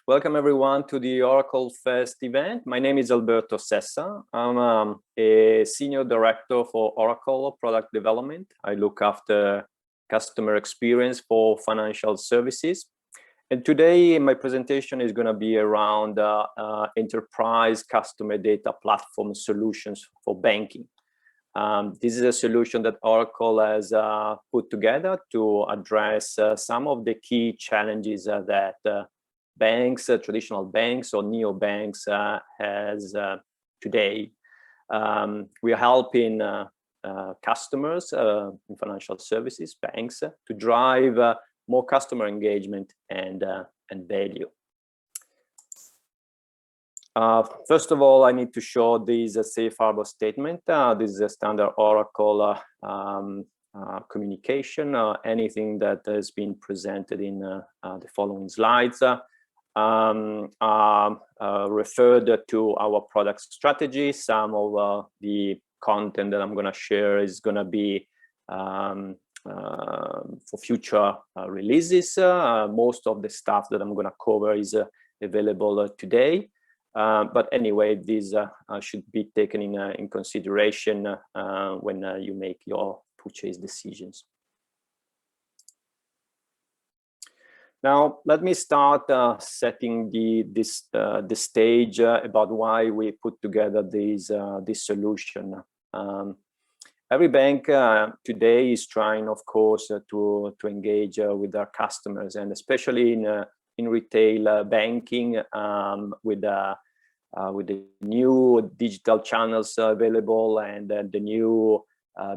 Welcome everyone to the Oracle Fest event. My name is Alberto Sessa. I'm a Senior Director for Oracle Product Development. I look after customer experience for financial services. And today my presentation is going to be around enterprise customer data platform solutions for banking. This is a solution that Oracle has put together to address some of the key challenges that banks, traditional banks or neobanks has today. We are helping customers in financial services, banks, to drive more customer engagement and value. First of all, I need to show this safe harbor statement. This is a standard Oracle communication. Anything that has been presented in the following slides referred to our product strategy. Some of the content that I'm going to share is going to be for future releases. Most of the stuff that I'm going to cover is available today. But anyway, these should be taken in consideration when you make your purchase decisions. Now, let me start setting the stage about why we put together this solution. Every bank today is trying, of course, to engage with their customers, and especially in retail banking with the new digital channels available and the new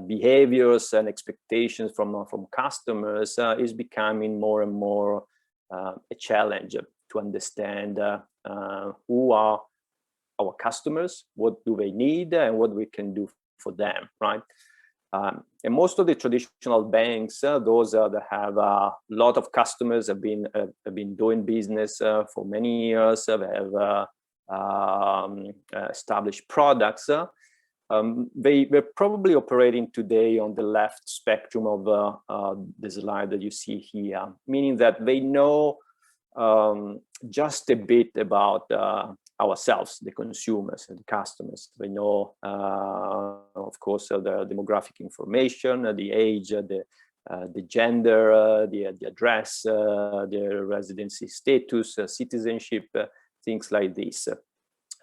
behaviors and expectations from customers is becoming more and more a challenge to understand who are our customers, what do they need, and what we can do for them, right? And most of the traditional banks, those that have a lot of customers, have been doing business for many years, they have established products. We're probably operating today on the left spectrum of the slide that you see here, meaning that they know just a bit about ourselves, the consumers and the customers. They know, of course, the demographic information, the age, the gender, the address, the residency status, citizenship, things like this.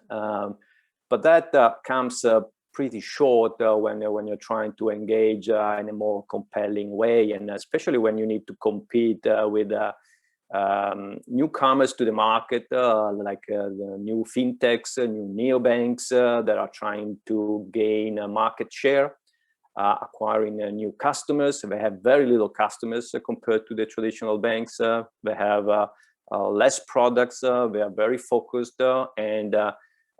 But that comes pretty short when you're trying to engage in a more compelling way, and especially when you need to compete with newcomers to the market, like the new fintechs, new neobanks that are trying to gain market share, acquiring new customers. They have very little customers compared to the traditional banks. They have less products. They are very focused, and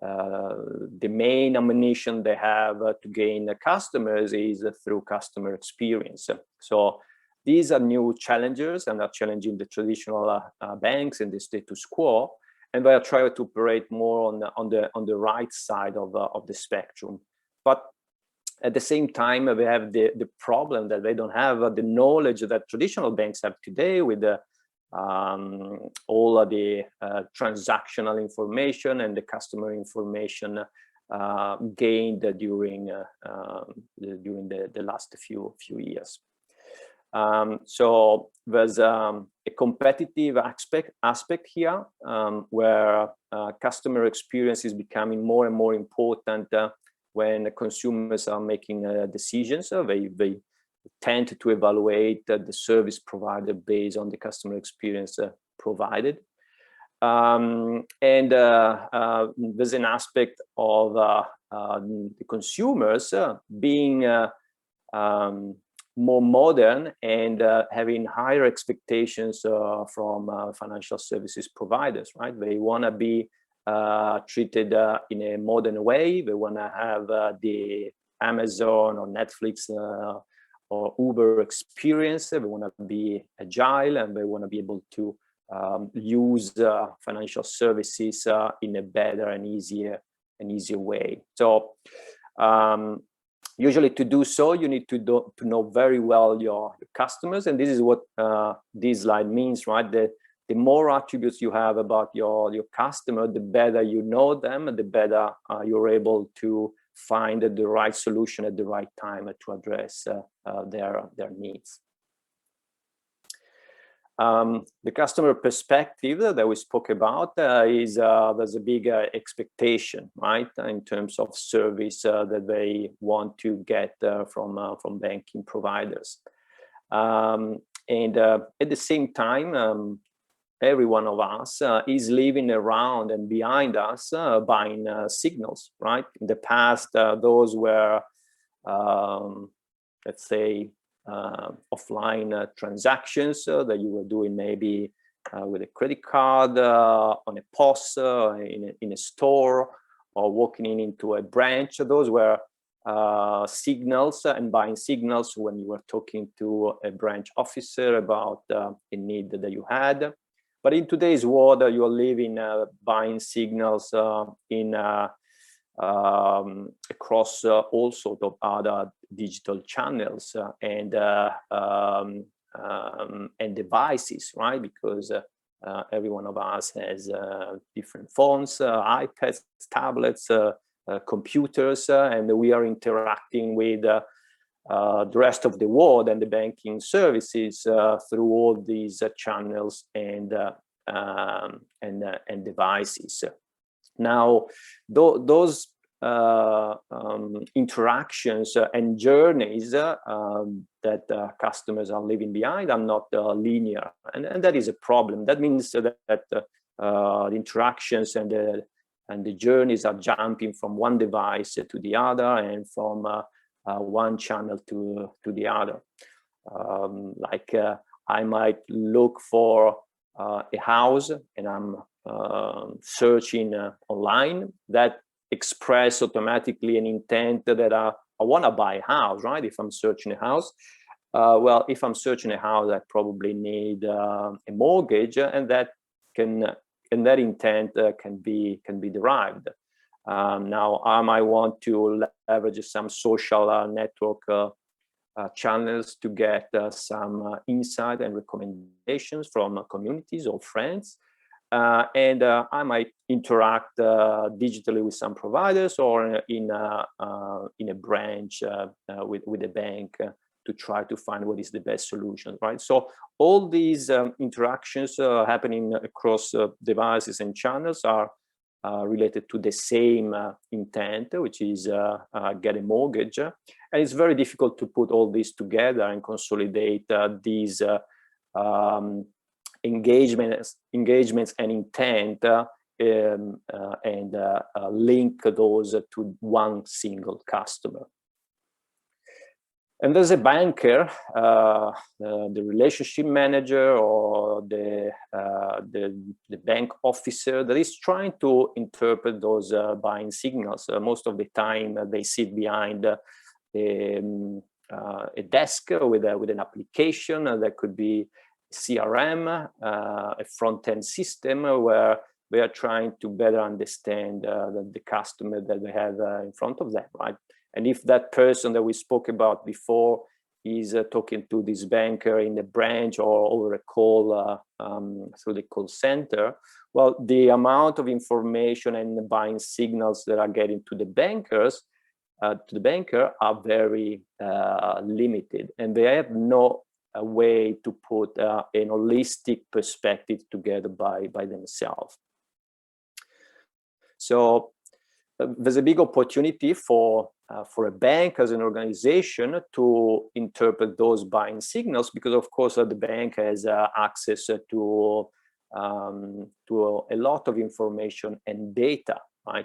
the main ammunition they have to gain customers is through customer experience. So these are new challengers and are challenging the traditional banks and the status quo, and they are trying to operate more on the right side of the spectrum. But at the same time, they have the problem that they don't have the knowledge that traditional banks have today with all of the transactional information and the customer information gained during the last few years. So there's a competitive aspect here where customer experience is becoming more and more important when consumers are making decisions. They tend to evaluate the service provider based on the customer experience provided. And there's an aspect of the consumers being more modern and having higher expectations from financial services providers, right? They want to be treated in a modern way. They want to have the Amazon or Netflix or Uber experience. They want to be agile, and they want to be able to use financial services in a better and easier way. So usually to do so, you need to know very well your customers, and this is what this slide means, right? the more attributes you have about your customer, the better you know them, the better you're able to find the right solution at the right time to address their needs. The customer perspective that we spoke about is there's a big expectation, right, in terms of service that they want to get from banking providers. And at the same time, every one of us is living around and behind us buying signals, right? In the past, those were, let's say, offline transactions that you were doing maybe with a credit card, on a POS, in a store, or walking into a branch. Those were signals and buying signals when you were talking to a branch officer about a need that you had. But in today's world, you are living buying signals in across all sorts of other digital channels and devices, right? Because every one of us has different phones, iPads, tablets, computers, and we are interacting with the rest of the world and the banking services through all these channels and devices. Now, those interactions and journeys that customers are leaving behind are not linear, and that is a problem. That means that the interactions and the journeys are jumping from one device to the other and from one channel to the other. I might look for a house and I'm searching online. That express automatically an intent that I want to buy a house, right? If I'm searching a house, well, if I'm searching a house, I probably need a mortgage, and that intent can be derived. Now, I might want to leverage some social network channels to get some insight and recommendations from communities or friends. And I might interact digitally with some providers or in a branch with a bank to try to find what is the best solution, right? So all these interactions happening across devices and channels are related to the same intent, which is get a mortgage. And it's very difficult to put all this together and consolidate these engagements and intent and link those to one single customer. And there's a banker, the relationship manager, or the bank officer that is trying to interpret those buying signals. Most of the time, they sit behind a desk with an application that could be CRM, a front-end system where they are trying to better understand the customer that they have in front of them, right? And if that person that we spoke about before is talking to this banker in the branch or over a call through the call center, well, the amount of information and the buying signals that are getting to the banker are very limited, and they have no way to put an holistic perspective together by themselves. So there's a big opportunity for a bank as an organization to interpret those buying signals, because of course the bank has access to a lot of information and data, right?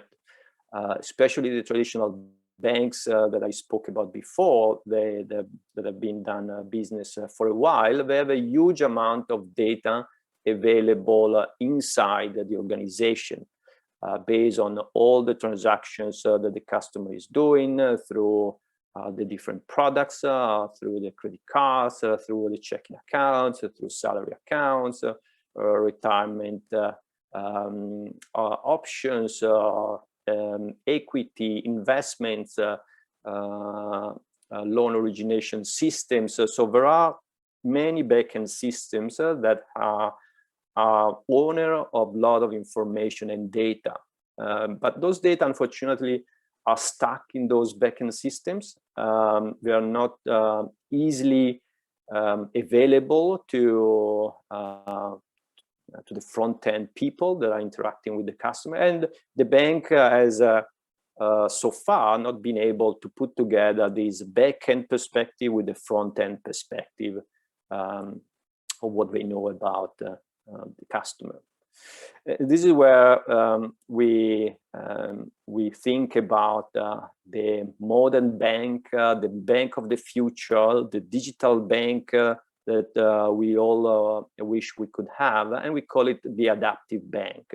Especially the traditional banks that I spoke about before, that have been done business for a while. They have a huge amount of data available inside the organization. Based on all the transactions that the customer is doing through the different products, through the credit cards, through the checking accounts, through salary accounts, retirement options, equity, investments, loan origination systems. So there are many backend systems that are are owner of a lot of information and data. But those data, unfortunately, are stuck in those backend systems. They are not easily available to the front-end people that are interacting with the customer. And the bank has so far not been able to put together this back-end perspective with the front-end perspective of what they know about the customer. This is where we think about the modern bank, the bank of the future, the digital bank that we all wish we could have, and we call it the adaptive bank.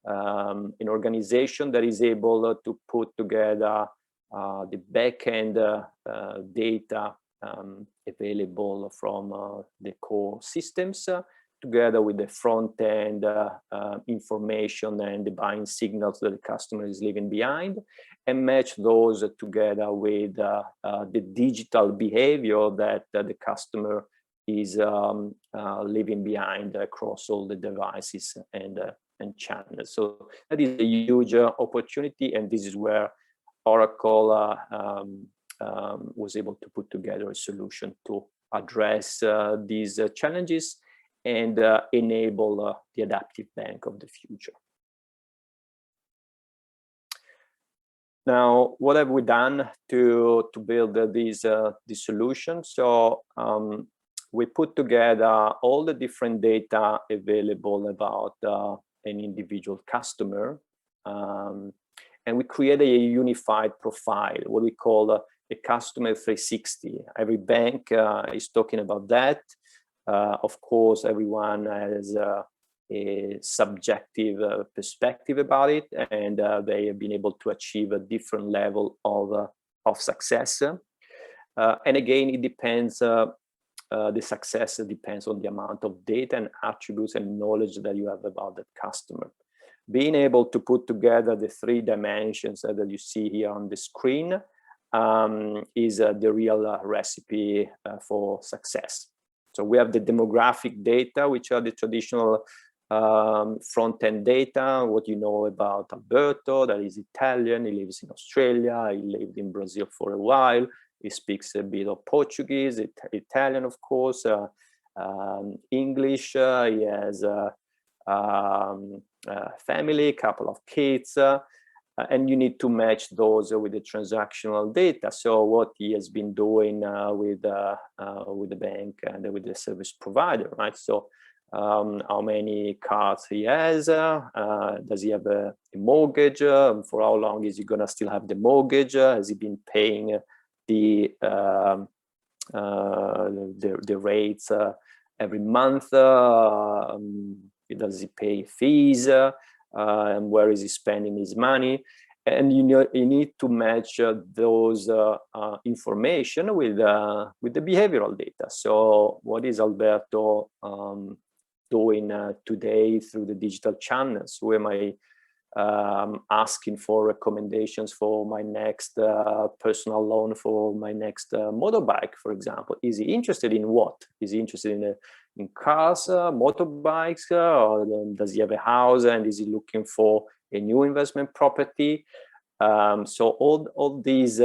An organization that is able to put together the back-end data available from the core systems together with the front-end information and the buying signals that the customer is leaving behind, and match those together with the digital behavior that the customer is leaving behind across all the devices and channels. So that is a huge opportunity, and this is where Oracle was able to put together a solution to address these challenges and enable the adaptive bank of the future. Now, what have we done to build this solution? So we put together all the different data available about an individual customer, and we created a unified profile, what we call a customer 360. Every bank is talking about that. Of course, everyone has a subjective perspective about it, and they have been able to achieve a different level of success. And again, it depends, the success depends on the amount of data and attributes and knowledge that you have about that customer. Being able to put together the 3 dimensions that you see here on the screen is the real recipe for success. So we have the demographic data, which are the traditional front-end data, what you know about Alberto, that is Italian, he lives in Australia, he lived in Brazil for a while, he speaks a bit of Portuguese, Italian, of course, English, he has family, a couple of kids, and you need to match those with the transactional data. So what he has been doing with the bank and with the service provider, right? So how many cards he has, does he have a mortgage, for how long is he gonna still have the mortgage, has he been paying the rates every month, does he pay fees, and where is he spending his money? And you need to match those information with the behavioral data. So what is Alberto doing today through the digital channels? Who am I asking for recommendations for my next personal loan, for my next motorbike, for example? Is he interested in what? Is he interested in cars, motorbikes, or does he have a house and is he looking for a new investment property? So all these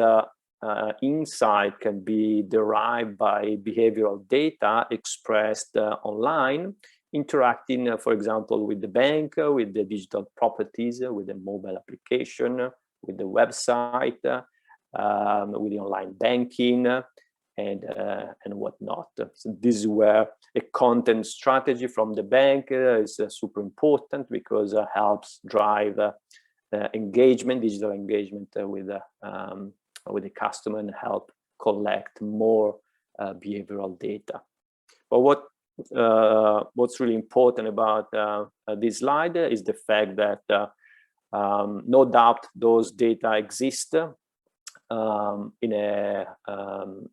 insight can be derived by behavioral data expressed online, interacting, for example, with the bank, with the digital properties, with the mobile application, with the website, with the online banking, and whatnot. So this is where a content strategy from the bank is super important, because it helps drive engagement, digital engagement with the customer, and help collect more behavioral data. But what's really important about this slide is the fact that no doubt those data exist in a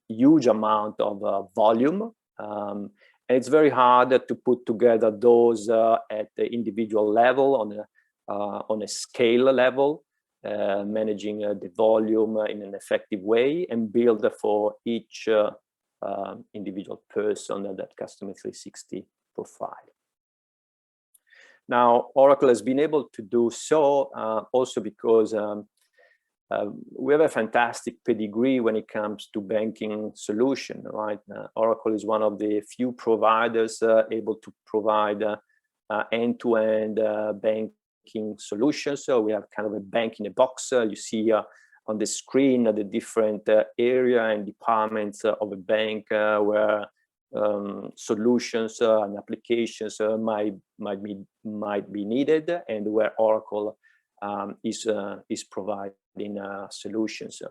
huge amount of volume, and it's very hard to put together those at the individual level, on a scale level, managing the volume in an effective way, and build for each individual person that customer 360 profile. Now, Oracle has been able to do so also because we have a fantastic pedigree when it comes to banking solution, right? Oracle is one of the few providers able to provide end-to-end banking solutions. So we have kind of a bank in a box. You see on the screen the different area and departments of a bank where solutions and applications might be needed, and where Oracle is providing solutions.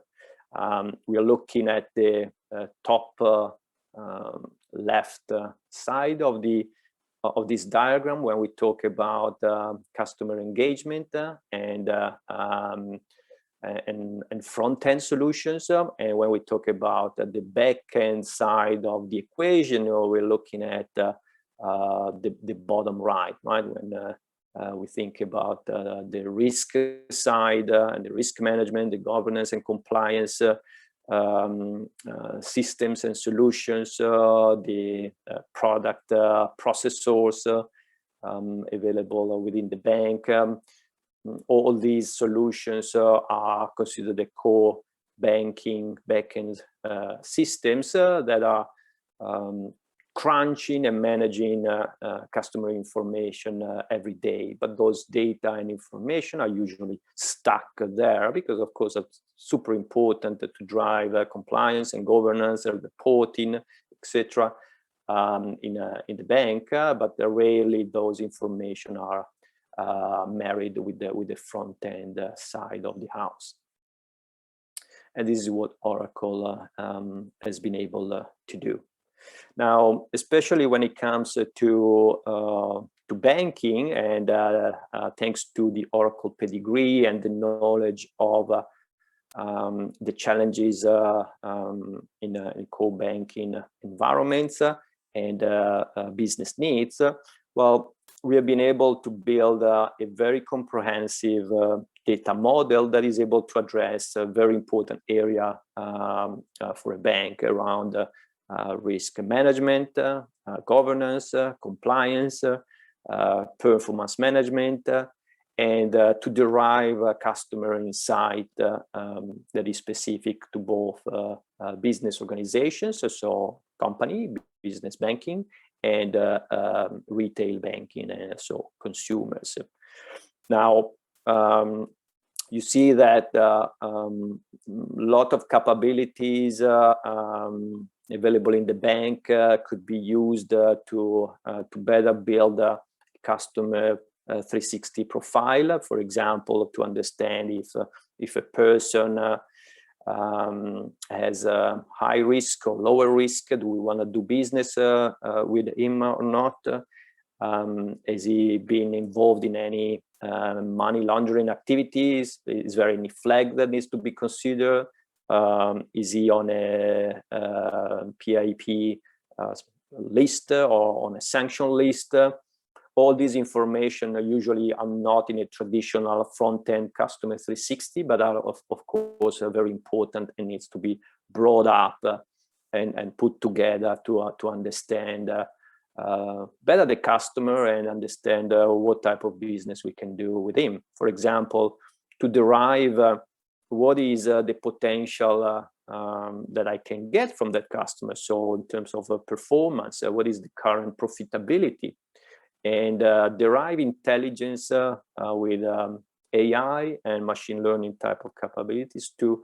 We are looking at the top left side of this diagram when we talk about customer engagement and front-end solutions, and when we talk about the back-end side of the equation, we're looking at the bottom right, when we think about the risk side and the risk management, the governance and compliance systems and solutions, the product processors available within the bank. All these solutions are considered the core banking backend systems that are crunching and managing customer information every day. But those data and information are usually stuck there because, of course, it's super important to drive compliance and governance and reporting, etc. In the bank, but rarely those information are married with the front end side of the house. And this is what Oracle has been able to do. Now, especially when it comes to banking, and thanks to the Oracle pedigree and the knowledge of the challenges in core banking environments and business needs, well, we have been able to build a very comprehensive data model that is able to address a very important area for a bank around risk management, governance, compliance, performance management, and to derive a customer insight that is specific to both business organizations, so company, business banking, and retail banking, and so consumers. Now, you see that lot of capabilities available in the bank could be used to better build a customer 360 profile. For example, to understand if a person has a high risk or lower risk, do we want to do business with him or not? Has he been involved in any money laundering activities? Is there any flag that needs to be considered? Is he on a PIP list or on a sanction list? All this information usually are not in a traditional front-end customer 360, but are of course very important and needs to be brought up and put together to understand better the customer and understand what type of business we can do with him. For example, to derive what is the potential that I can get from that customer. So in terms of performance, what is the current profitability? And derive intelligence with AI and machine learning type of capabilities to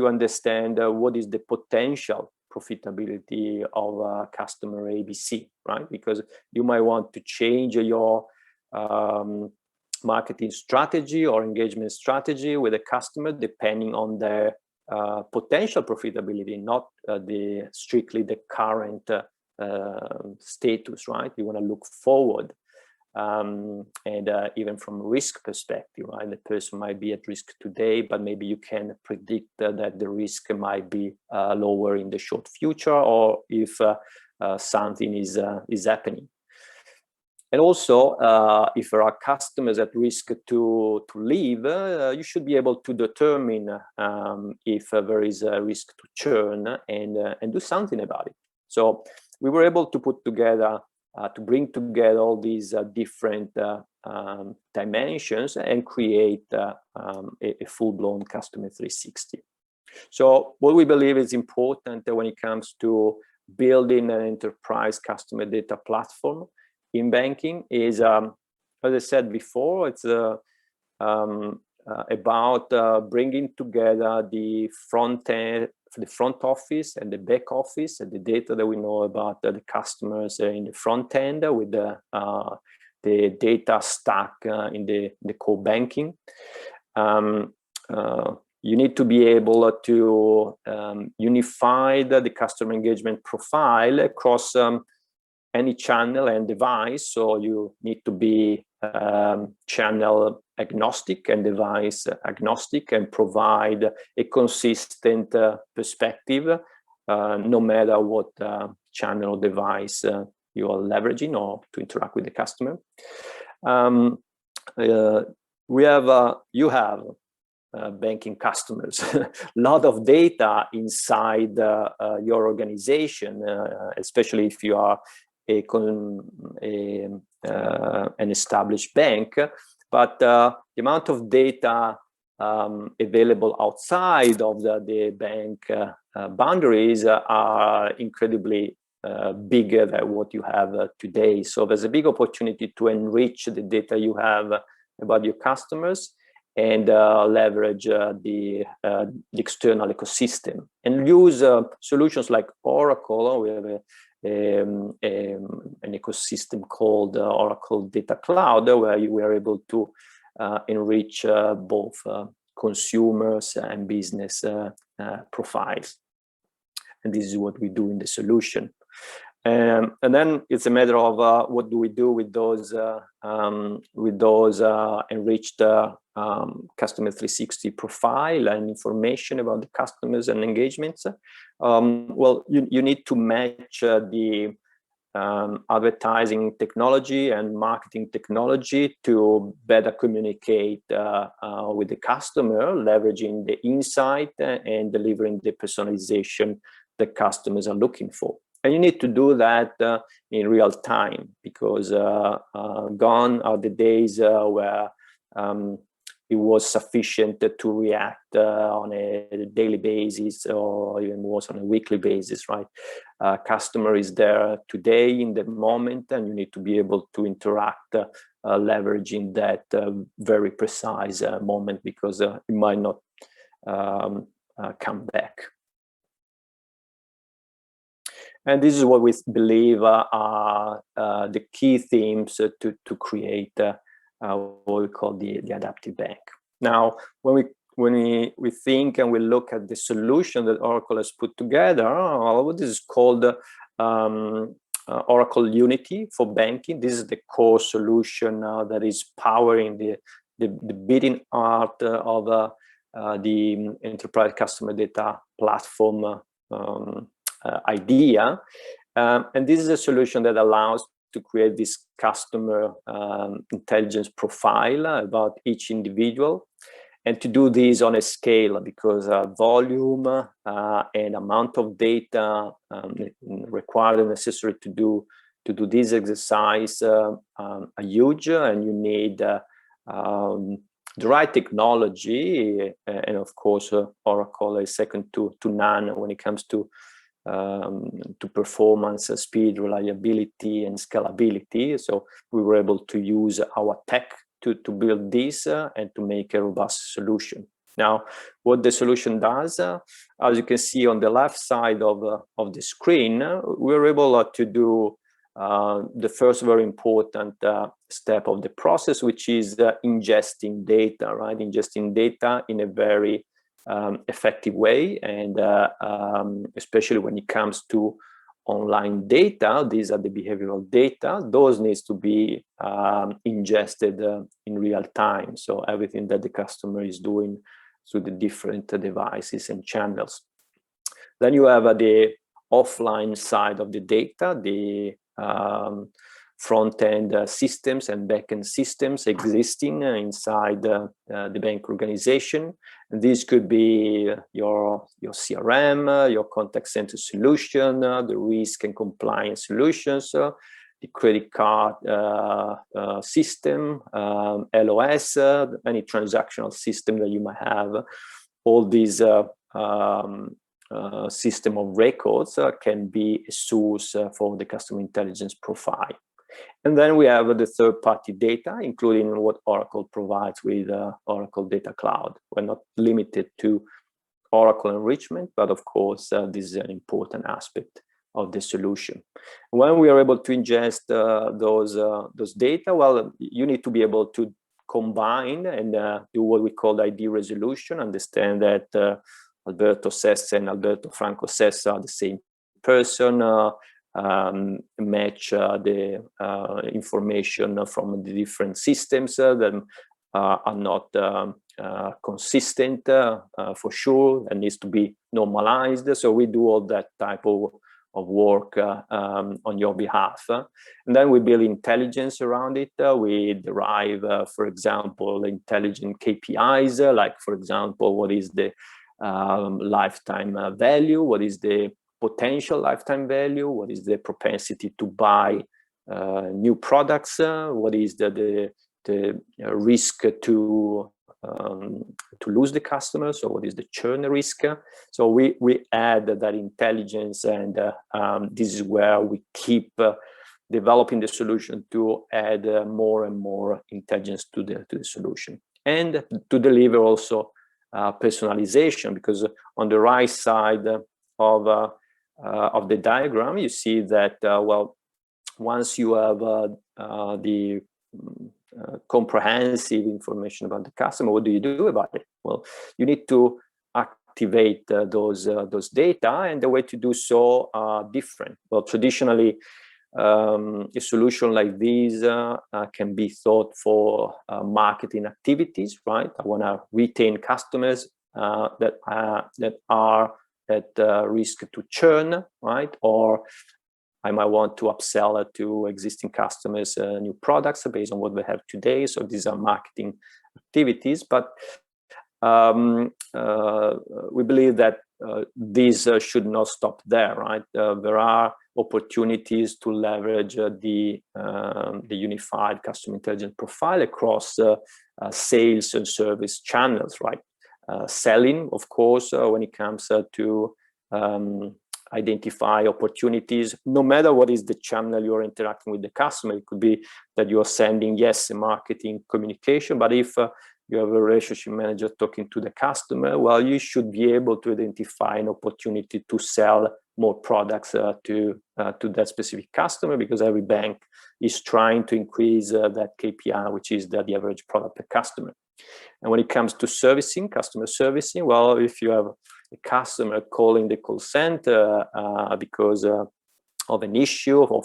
understand what is the potential profitability of customer ABC, right? Because you might want to change your marketing strategy or engagement strategy with a customer depending on their potential profitability, not strictly the current status, right? You want to look forward, and even from a risk perspective, right? The person might be at risk today, but maybe you can predict that the risk might be lower in the short future, or if something is happening. And also, if there are customers at risk to leave, you should be able to determine if there is a risk to churn and do something about it. So we were able to put together to bring together all these different dimensions and create a full-blown customer 360. So what we believe is important when it comes to building an enterprise customer data platform in banking is, as I said before, it's about bringing together the front end, the front office and the back office, and the data that we know about the customers in the front end with the data stack in the core banking. You need to be able to unify the customer engagement profile across any channel and device. So you need to be channel agnostic and device agnostic, and provide a consistent perspective no matter what channel or device you are leveraging or to interact with the customer. You have banking customers, a lot of data inside your organization, especially if you are an established bank. But the amount of data available outside of the bank boundaries are incredibly bigger than what you have today. So there's a big opportunity to enrich the data you have about your customers and leverage the external ecosystem and use solutions like Oracle. We have an ecosystem called Oracle Data Cloud, where you are able to enrich both consumers and business profiles. And this is what we do in the solution. And then it's a matter of what do we do with those enriched customer 360 profile and information about the customers and engagements. Well, you need to match the advertising technology and marketing technology to better communicate with the customer, leveraging the insight and delivering the personalization that customers are looking for. And you need to do that in real time, because gone are the days where it was sufficient to react on a daily basis or even worse on a weekly basis, right? Customer is there today in the moment, and you need to be able to interact leveraging that very precise moment, because it might not come back. And this is what we believe are the key themes to create what we call the adaptive bank. Now, when we think and we look at the solution that Oracle has put together, this is called Oracle Unity for banking. This is the core solution that is powering the beating heart of the enterprise customer data platform idea. And this is a solution that allows to create this customer intelligence profile about each individual, and to do this on a scale, because volume and amount of data required and necessary to do this exercise are huge, and you need the right technology, and of course Oracle is second to none when it comes to performance, speed, reliability, and scalability. So we were able to use our tech to build this and to make a robust solution. Now, what the solution does, as you can see on the left side of the screen, we're able to do the first very important step of the process, which is ingesting data, right? Ingesting data in a very effective way, and especially when it comes to online data, these are the behavioral data. Those needs to be ingested in real time. So everything that the customer is doing through the different devices and channels. Then you have the offline side of the data, the front-end systems and back-end systems existing inside the bank organization. And this could be your CRM, your contact center solution, the risk and compliance solutions, the credit card system, LOS, any transactional system that you might have. All these system of records can be a source for the customer intelligence profile. And then we have the third-party data, including what Oracle provides with Oracle Data Cloud. We're not limited to Oracle enrichment, but of course, this is an important aspect of the solution. When we are able to ingest those data, well, you need to be able to combine and do what we call ID resolution, understand that Alberto Sessa and Alberto Franco Sessa are the same person, match the information from the different systems that are not consistent for sure, and needs to be normalized. So we do all that type of work on your behalf. And then we build intelligence around it. We derive, for example, intelligent KPIs, like, for example, what is the lifetime value, what is the potential lifetime value, what is the propensity to buy new products, what is the risk to lose the customer, so what is the churn risk. So we add that intelligence, and this is where we keep developing the solution to add more and more intelligence to the solution, and to deliver also personalization, because on the right side of the diagram you see that well, once you have the comprehensive information about the customer, what do you do about it? Well, you need to activate those data, and the way to do so are different. Well, traditionally, a solution like this can be thought for marketing activities, right? I want to retain customers that are at risk to churn, right? Or I might want to upsell to existing customers new products based on what they have today. So these are marketing activities, but we believe that these should not stop there, right? There are opportunities to leverage the unified customer intelligence profile across sales and service channels, right? Selling, of course, when it comes to identify opportunities, no matter what is the channel you're interacting with the customer. It could be that you're sending, yes, a marketing communication, but if you have a relationship manager talking to the customer, well, you should be able to identify an opportunity to sell more products to that specific customer, because every bank is trying to increase that KPI, which is the average product per customer. And when it comes to servicing, customer servicing, well, if you have a customer calling the call center because of an issue or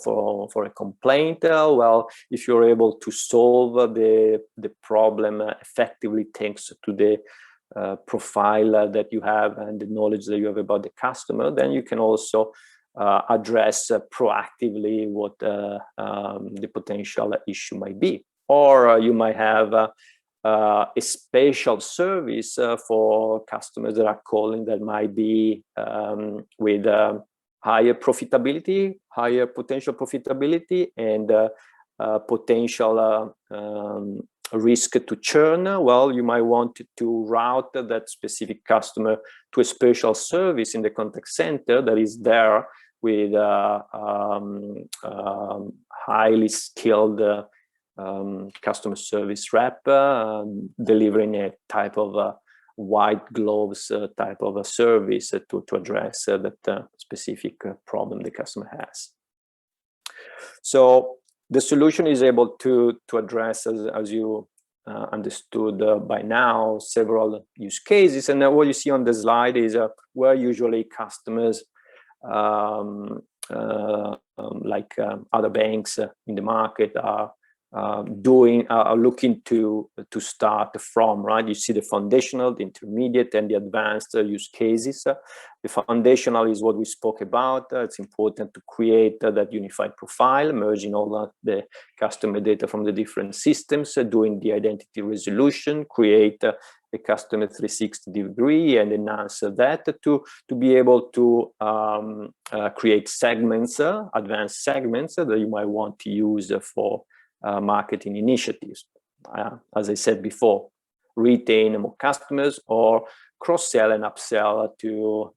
for a complaint, well, if you're able to solve the problem effectively thanks to the profile that you have and the knowledge that you have about the customer, then you can also address proactively what the potential issue might be. Or you might have a special service for customers that are calling that might be with higher profitability, higher potential profitability, and potential risk to churn. Well, you might want to route that specific customer to a special service in the contact center that is there with highly skilled customer service rep delivering a type of white gloves type of a service to address that specific problem the customer has. So the solution is able to address, as you understood by now, several use cases. And what you see on the slide is where usually customers like other banks in the market are looking to start from, right? You see the foundational, the intermediate, and the advanced use cases. The foundational is what we spoke about. It's important to create that unified profile, merging all the customer data from the different systems, doing the identity resolution, create a a customer 360 degree and enhance that to be able to create segments, advanced segments that you might want to use for marketing initiatives. As I said before, retain more customers or cross-sell and upsell to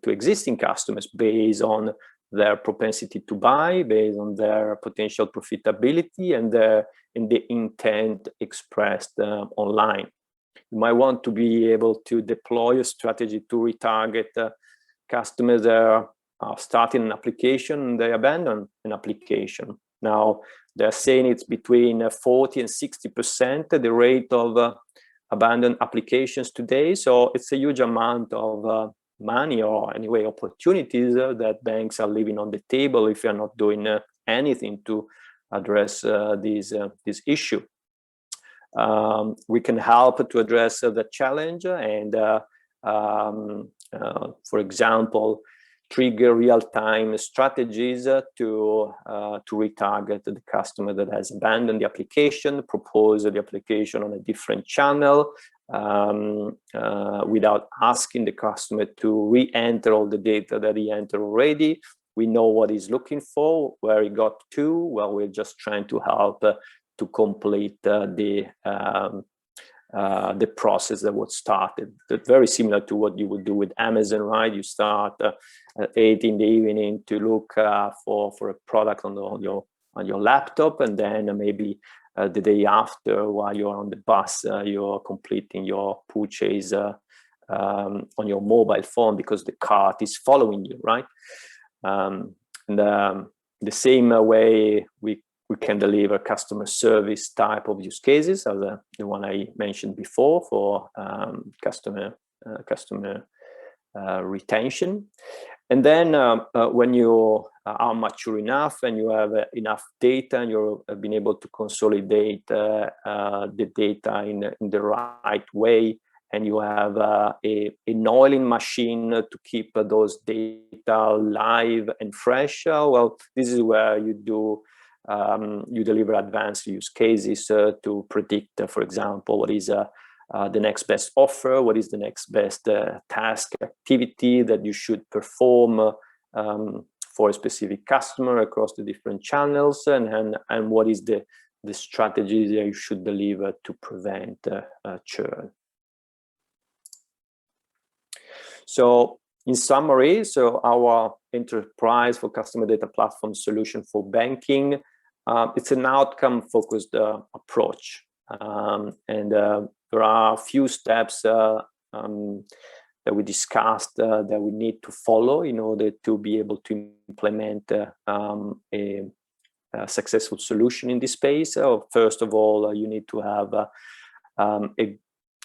existing customers based on their propensity to buy, based on their potential profitability and the intent expressed online. You might want to be able to deploy a strategy to retarget customers that are starting an application and they abandon an application. Now, they're saying it's between 40 and 60% the rate of abandoned applications today. So it's a huge amount of money, or anyway opportunities that banks are leaving on the table if you're not doing anything to address this issue. We can help to address the challenge and for example, trigger real-time strategies to retarget the customer that has abandoned the application, propose the application on a different channel without asking the customer to re-enter all the data that he entered already. We know what he's looking for, where he got to. Well, we're just trying to help to complete the process that was started. That's very similar to what you would do with Amazon, right? You start at 8 in the evening to look for a product on your laptop, and then maybe the day after, while you're on the bus, you're completing your purchase on your mobile phone because the cart is following you, right? The same way we can deliver customer service type of use cases, as the one I mentioned before for customer retention. And then when you are mature enough and you have enough data and you're being able to consolidate the data in the right way, and you have an oiling machine to keep those data live and fresh, well, this is where you deliver advanced use cases to predict, for example, what is the next best offer, what is the next best task activity that you should perform for a specific customer across the different channels, and what is the strategy that you should deliver to prevent churn. So in summary, so our enterprise for customer data platform solution for banking, it's an outcome-focused approach. And there are a few steps that we discussed that we need to follow in order to be able to implement a successful solution in this space. First of all, you need to have a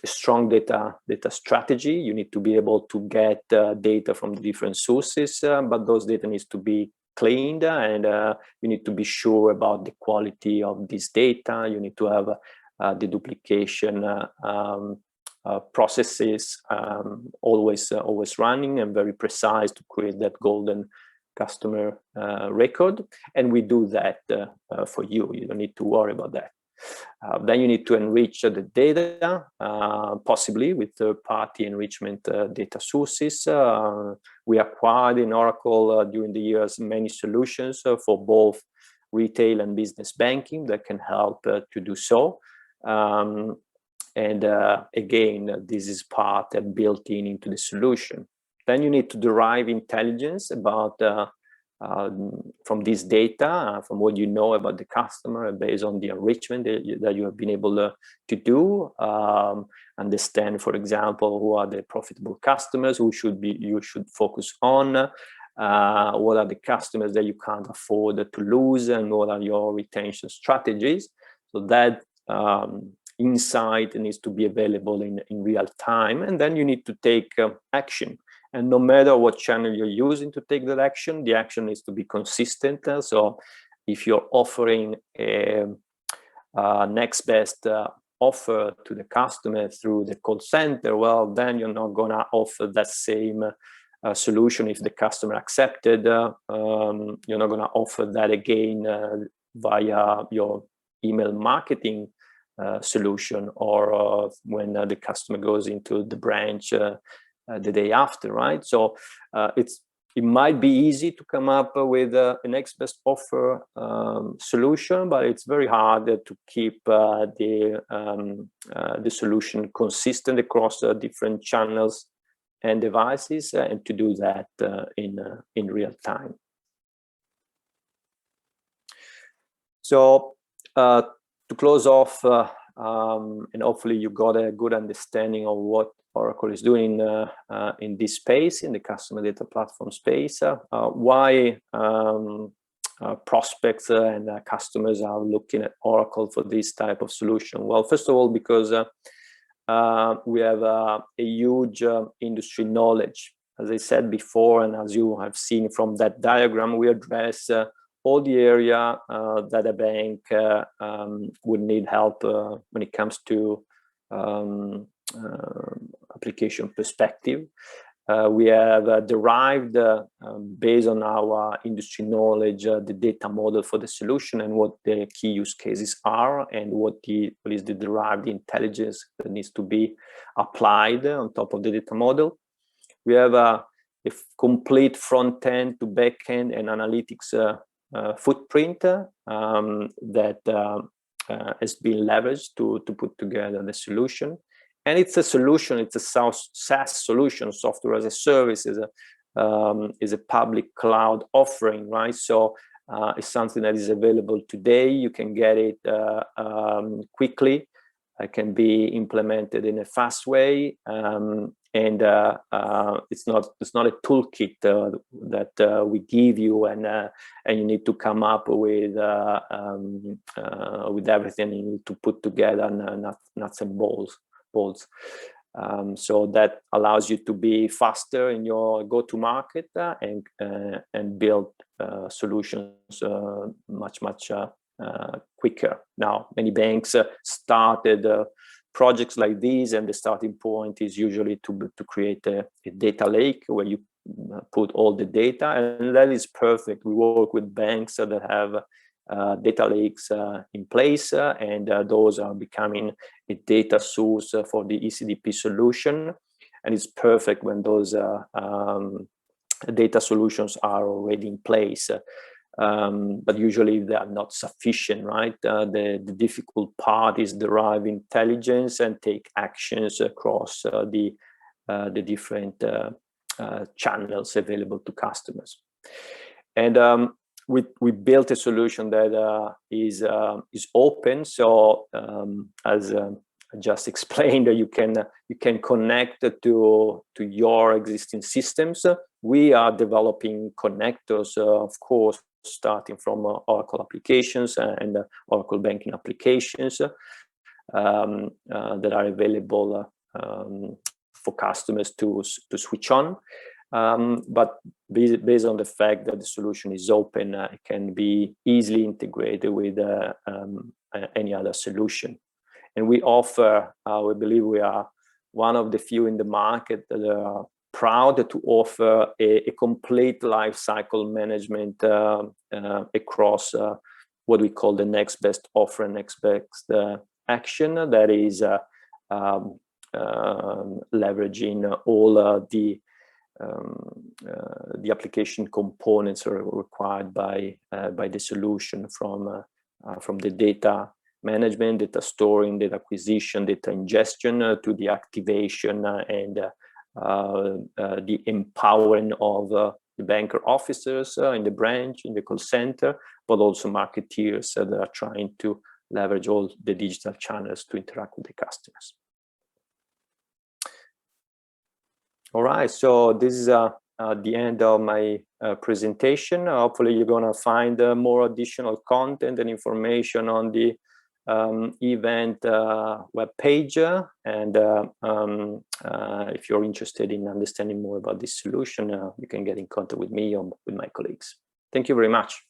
strong data strategy. You need to be able to get data from different sources, but those data needs to be cleaned, and you need to be sure about the quality of this data. You need to have the duplication processes always running and very precise to create that golden customer record. And we do that for you. You don't need to worry about that. Then you need to enrich the data, possibly with third-party enrichment data sources. We acquired in Oracle during the years many solutions for both retail and business banking that can help to do so. And again, this is part built into the solution. Then you need to derive intelligence about from this data, from what you know about the customer, based on the enrichment that you have been able to do. Understand, for example, who are the profitable customers, you should focus on. What are the customers that you can't afford to lose, and what are your retention strategies? So that insight needs to be available in real time, and then you need to take action. And no matter what channel you're using to take that action, the action needs to be consistent. So if you're offering a next best offer to the customer through the call center, well, then you're not going to offer that same solution if the customer accepted. You're not going to offer that again via your email marketing solution, or when the customer goes into the branch the day after, right? So it might be easy to come up with a next best offer solution, but it's very hard to keep the solution consistent across different channels and devices, and to do that in real time. So to close off, and hopefully you got a good understanding of what Oracle is doing in this space, in the customer data platform space, why prospects and customers are looking at Oracle for this type of solution. Well, first of all, because we have a huge industry knowledge. As I said before, and as you have seen from that diagram, we address all the area that a bank would need help when it comes to application perspective. We have derived, based on our industry knowledge, the data model for the solution and what the key use cases are, and what is the derived intelligence that needs to be applied on top of the data model. We have a complete front end to back end and analytics footprint that has been leveraged to put together the solution. And it's a solution, it's a SaaS solution, software as a service, is a public cloud offering, right? So it's something that is available today. You can get it quickly. It can be implemented in a fast way, and it's not a toolkit that we give you, and you need to come up with everything you need to put together, nuts and bolts. So that allows you to be faster in your go-to-market and build solutions much quicker. Now, many banks started projects like these, and the starting point is usually to create a data lake where you put all the data, and that is perfect. We work with banks that have data lakes in place, and those are becoming a data source for the ECDP solution, and it's perfect when those data solutions are already in place. But usually they are not sufficient, right? The difficult part is derive intelligence and take actions across the different channels available to customers. And we built a solution that is open. So as I just explained, you can connect to your existing systems. We are developing connectors, of course, starting from Oracle applications and Oracle banking applications that are available for customers to switch on. But based on the fact that the solution is open, it can be easily integrated with any other solution. And we offer, we believe we are one of the few in the market that are proud to offer a complete life cycle management across what we call the next best offer and next best action, that is leveraging all the application components are required by the solution, from the data management, data storing, data acquisition, data ingestion, to the activation and the empowering of the banker officers in the branch, in the call center, but also marketeers that are trying to leverage all the digital channels to interact with the customers. All right, so this is the end of my presentation. Hopefully you're going to find more additional content and information on the event web page, and if you're interested in understanding more about this solution, you can get in contact with me or with my colleagues. Thank you very much.